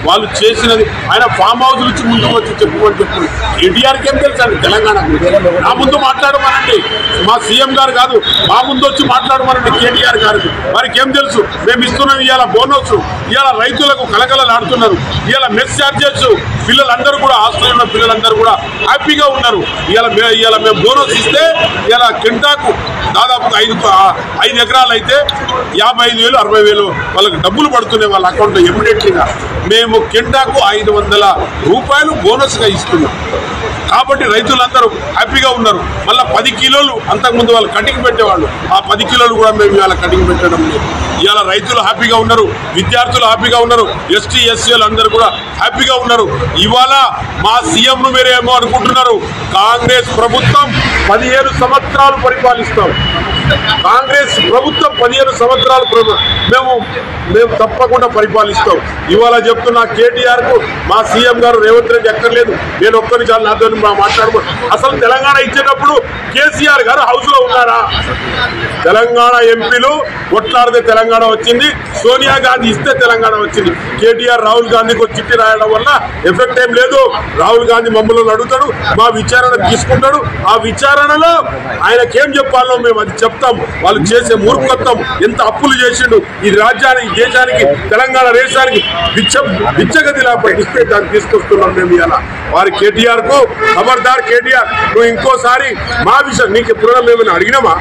వాళ్ళు చేసినది ఆయన ఫామ్ హౌస్ నుంచి ముందుకు వచ్చి చెప్పుకొని చెప్పుకుని కేటీఆర్కి ఏం తెలుసు అండి తెలంగాణకు నా ముందు మాట్లాడమనండి మా సీఎం గారు కాదు మా ముందు వచ్చి మాట్లాడమనండి కేటీఆర్ గారికి వారికి ఏం తెలుసు మేము ఇస్తున్నాం ఇవాళ బోనస్ ఇవాళ రైతులకు కలకలలాడుతున్నారు ఇవాళ మెస్ ఛార్జెస్ పిల్లలందరూ కూడా హాస్టల్ ఉన్న పిల్లలందరూ కూడా హ్యాపీగా ఉన్నారు ఇవాళ మేము బోనస్ ఇస్తే ఇవాళ కింటాకు దాదాపు 5 ఎకరాలు అయితే 55,000 60,000 వాళ్ళకి డబ్బులు పడుతున్నాయి వాళ్ళ అకౌంట్లో ఇమ్మీడియట్లీగా మేము కింటాకు 500 రూపాయలు బోనస్గా ఇస్తున్నాం కాబట్టి రైతులందరూ హ్యాపీగా ఉన్నారు మళ్ళీ 10 కిలోలు అంతకుముందు వాళ్ళు కటింగ్ పెట్టేవాళ్ళు ఆ 10 కిలోలు కూడా మేము ఇవాళ కటింగ్ పెట్టడం లేదు ఇవాళ రైతులు హ్యాపీగా ఉన్నారు విద్యార్థులు హ్యాపీగా ఉన్నారు ఎస్టీ ఎస్సీలు అందరూ కూడా హ్యాపీగా ఉన్నారు ఇవాళ మా సీఎంను మీరేమో అనుకుంటున్నారు కాంగ్రెస్ ప్రభుత్వం 17 సంవత్సరాలు పరిపాలిస్తాం కాంగ్రెస్ ప్రభుత్వం 17 సంవత్సరాలు మేము తప్పకుండా పరిపాలిస్తాం ఇవాళ చెప్తున్నా కేటీఆర్కు మా సీఎం గారు రేవంత్ రెడ్డి ఎక్కర్లేదు నేను ఒక్కరి చాలా నాతో మాట్లాడుకో అసలు తెలంగాణ ఇచ్చేటప్పుడు కేసీఆర్ గారు హౌస్లో ఉన్నారా తెలంగాణ ఎంపీలు కొట్లాడితే తెలంగాణ వచ్చింది సోనియా గాంధీ ఇస్తే తెలంగాణ వచ్చింది కేటీఆర్ రాహుల్ గాంధీకి చిట్టి రాయడం వల్ల ఎఫెక్ట్ ఏం లేదు రాహుల్ గాంధీ మమ్మల్ని అడుగుతాడు మా విచారణ తీసుకుంటాడు ఆ విచారణలో ఆయనకేం చెప్పాలో మేము అది చెప్తాం వాళ్ళు చేసే మూర్ఖత్వం ఎంత అప్పులు చేసిండు ఈ రాజ్యానికి దేశానికి తెలంగాణ దేశానికి బిచ్చగతి లేకపోతే దాన్ని తీసుకొస్తున్నాం మేము ఇలా వారి కేటీఆర్ కు ఖబర్దార్ కేటీఆర్ నువ్వు ఇంకోసారి మా విషయం నీకు ఎప్పుడైనా మేము అడిగినామా